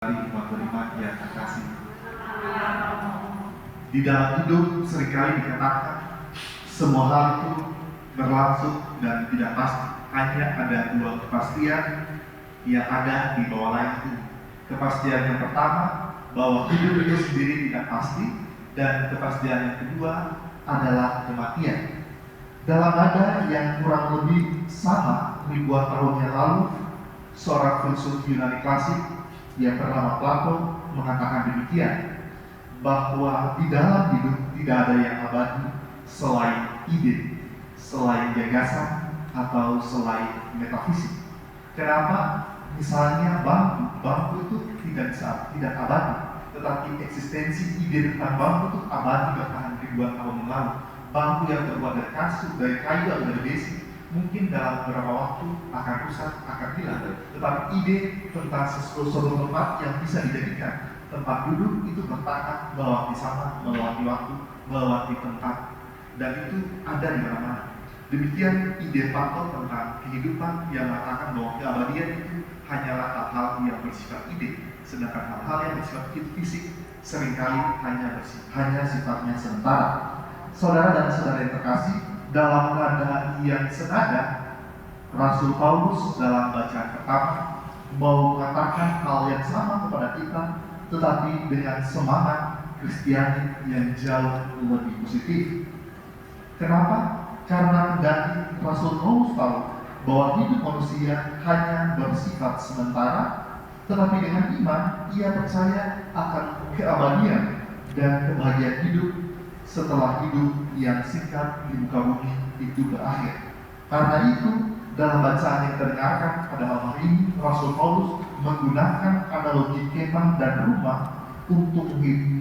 Umat-umat yang terkasih, di dalam hidup seringkali dikatakan semua hal itu berlangsung dan tidak pasti. Hanya ada dua kepastian yang ada di bawah langit ini. Kepastian yang pertama bahwa hidup itu sendiri tidak pasti, dan kepastian yang kedua adalah kematian. Dalam nada yang kurang lebih sama ribuan tahun yang lalu, seorang filsuf Yunani klasik yang bernama Plato mengatakan demikian, bahwa di dalam hidup tidak ada yang abadi selain ide, selain gagasan, atau selain metafisik. Kenapa? Misalnya bangku itu tidak abadi, tetapi eksistensi ide tentang bangku itu abadi bertahan ribuan tahun yang lalu. Bangku yang terbuat dari kasur, dari kayu, atau dari besi mungkin dalam beberapa waktu akan rusak, akan hilang. Tetapi ide tentang sesuatu tempat yang bisa dijadikan tempat duduk itu bertahan melewati zaman, melewati waktu, melewati tempat, dan itu ada di mana-mana. Demikian ide Plato tentang kehidupan yang mengatakan bahwa keabadian itu hanyalah hal-hal yang bersifat ide, sedangkan hal-hal yang bersifat fisik seringkali hanya sifatnya sementara. Saudara dan saudara yang terkasih, dalam nada yang senada, Rasul Paulus dalam bacaan pertama mau mengatakan hal yang sama kepada kita, tetapi dengan semangat Kristiani yang jauh lebih positif. Kenapa? Karena kendati Rasul Paulus tahu bahwa hidup manusia hanya bersifat sementara, tetapi dengan iman ia percaya akan keabadian dan kebahagiaan hidup setelah hidup yang singkat di muka bumi itu berakhir. Karena itu, dalam bacaan yang terdengarkan pada malam ini, Rasul Paulus menggunakan analogi kemah dan rumah untuk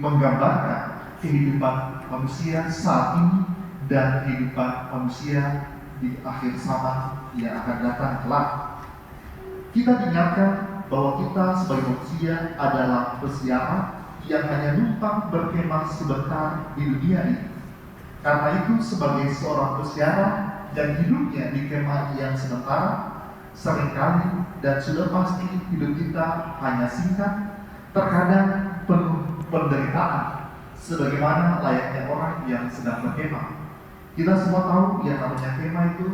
menggambarkan kehidupan manusia saat ini dan kehidupan manusia di akhir zaman yang akan datang kelak. Kita diingatkan bahwa kita sebagai manusia adalah peziarah yang hanya numpang berkemah sebentar di dunia ini. Karena itu, sebagai seorang peziarah dan hidupnya di kemah yang sementara, seringkali dan sudah pasti hidup kita hanya singkat, terkadang penuh penderitaan, sebagaimana layaknya orang yang sedang berkemah. Kita semua tahu yang namanya kemah itu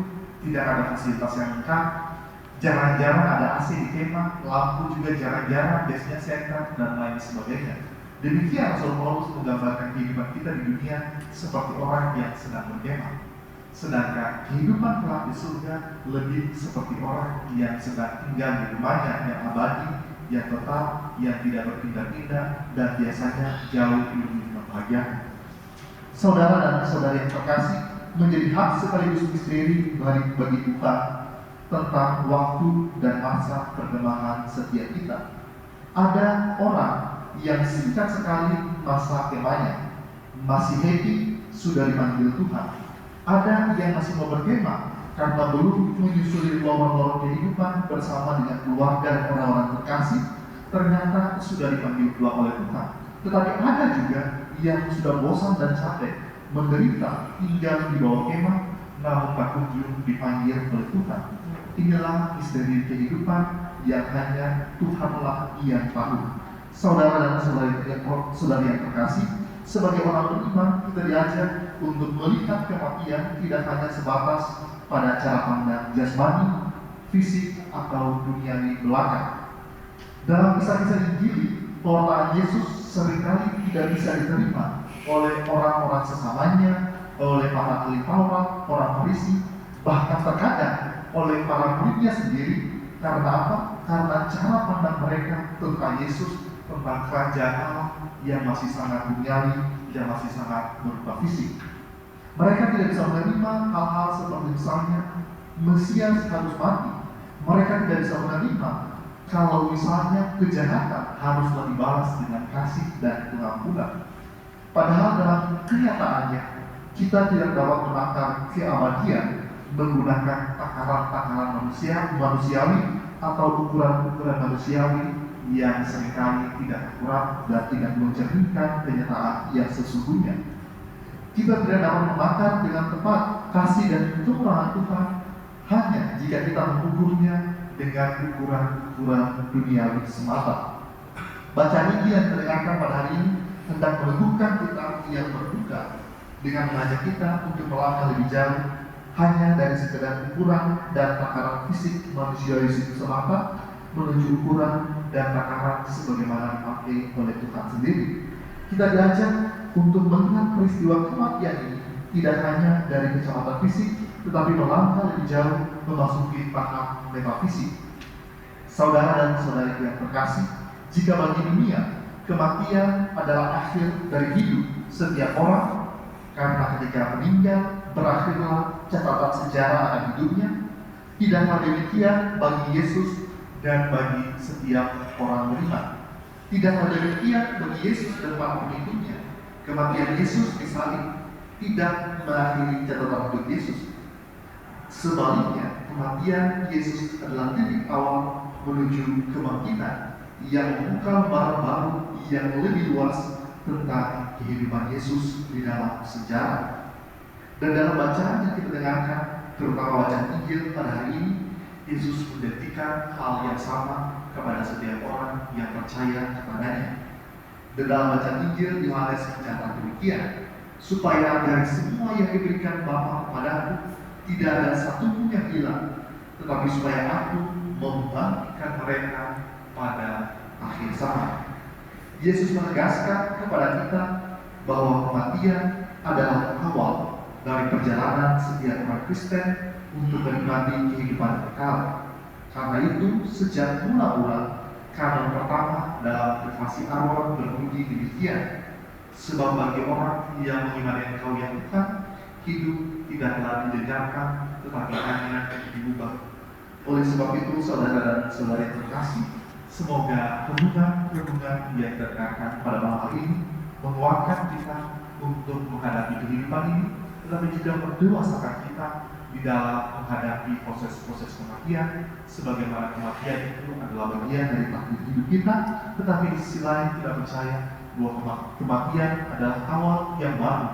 tidak ada fasilitas yang lengkap, jarang-jarang ada AC di kemah, lampu juga jarang-jarang, biasanya senter dan lain sebagainya. Demikian Rasul Paulus menggambarkan kehidupan kita di dunia seperti orang yang sedang berkemah. Sedangkan kehidupan kelak di surga lebih seperti orang yang sedang tinggal di rumahnya yang abadi, yang tetap, yang tidak berpindah-pindah, dan biasanya jauh lebih membahagiakan. Saudara dan saudari yang terkasih, menjadi hak sekaligus misteri bagi Tuhan tentang waktu dan masa perkemahan setiap kita. Ada orang yang singkat sekali masa kemahnya, masih happy sudah dipanggil Tuhan. Ada yang masih mau berkemah karena belum menyusuri lorong-lorong kehidupan bersama dengan keluarga dan orang-orang terkasih, ternyata sudah dipanggil pulang oleh Tuhan. Tetapi ada juga yang sudah bosan dan capek menderita tinggal di bawah kemah, namun tak kunjung dipanggil oleh Tuhan. Inilah misteri kehidupan yang hanya Tuhanlah yang tahu. Saudara dan saudari yang terkasih, sebagai orang beriman kita diajak untuk melihat kematian tidak hanya sebatas pada cara pandang jasmani, fisik, atau duniawi belaka. Dalam kisah-kisah Injil, pewartaan Yesus seringkali tidak bisa diterima oleh orang-orang sesamanya, oleh para ahli Taurat, orang Farisi, bahkan terkadang oleh para muridnya sendiri. Karena apa? Karena cara pandang mereka tentang Yesus, tentang kerajaan Allah yang masih sangat duniawi, yang masih sangat berupa fisik. Mereka tidak bisa menerima hal-hal seperti misalnya Mesias harus mati. Mereka tidak bisa menerima kalau misalnya kejahatan haruslah dibalas dengan kasih dan pengampunan. Padahal dalam kenyataannya kita tidak dapat menakar keabadian menggunakan takaran-takaran manusiawi atau ukuran-ukuran manusiawi yang seringkali tidak akurat dan tidak mencerminkan kenyataan yang sesungguhnya. Kita tidak dapat menakar dengan tepat kasih dan kemurahan Tuhan hanya jika kita mengukurnya dengan ukuran-ukuran duniawi semata. tadi yang kita dengarkan pada hari ini hendak meneguhkan kita yang berduka dengan mengajak kita untuk melangkah lebih jauh hanya dari sekedar ukuran dan takaran fisik manusiawi semata menuju ukuran dan takaran sebagaimana dipakai oleh Tuhan sendiri. Kita diajak untuk melihat peristiwa kematian ini tidak hanya dari kacamata fisik, tetapi melangkah lebih jauh memasuki tahap metafisik. Saudara dan saudari yang terkasih, jika bagi dunia kematian adalah akhir dari hidup setiap orang, karena ketika meninggal berakhirlah catatan sejarah akan hidupnya, tidaklah demikian bagi Yesus dan bagi setiap orang beriman. Tidaklah demikian bagi Yesus dan para pengikutnya. Kematian Yesus disalib tidak mengakhiri catatan hidup Yesus. Sebaliknya, kematian Yesus adalah titik awal menuju kebangkitan yang membuka lembaran baru yang lebih luas tentang kehidupan Yesus di dalam sejarah. Dan dalam bacaan yang kita dengarkan, terutama bacaan Injil pada hari ini, Yesus menjanjikan hal yang sama kepada setiap orang yang percaya kepadanya. Dan dalam bacaan Injil Yohanes mencatat demikian, supaya dari semua yang diberikan Bapa kepadaku tidak ada satupun yang hilang, tetapi supaya aku membangkitkan mereka pada akhir zaman. Yesus menegaskan kepada kita bahwa kematian adalah awal dari perjalanan setiap orang Kristen untuk menikmati kehidupan kekal. Karena itu, sejak mula-mula kanon pertama dalam privasi Aron berbunyi demikian, sebab bagi orang yang mengimani Engkau yang Tuhan, hidup tidaklah didengarkan, tetapi hanya diubah. Oleh sebab itu, saudara dan saudari terkasih, semoga renungan yang terdengarkan pada malam hari ini menguatkan kita untuk menghadapi kehidupan ini, tetapi juga mendewasakan kita di dalam menghadapi proses-proses kematian, sebagaimana kematian itu adalah bagian dari takdir hidup kita, tetapi di sisi lain tidak percaya bahwa kematian adalah awal yang baru,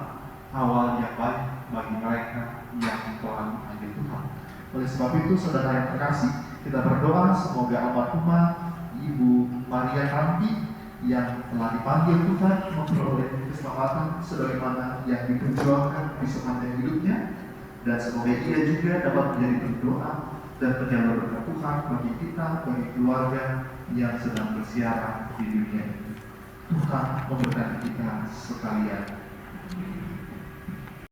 awal yang baik bagi mereka yang telah dipanggil Tuhan. Oleh sebab itu, saudara yang terkasih, kita berdoa semoga almarhumah Ibu Maria Tanti yang telah dipanggil Tuhan memperoleh keselamatan sebagaimana yang diperjuangkan di sepanjang hidupnya, dan semoga ia juga dapat menjadi berdoa dan penyalur berkat Tuhan bagi kita, bagi keluarga yang sedang bersiaran di dunia ini. Tuhan memberkati kita sekalian.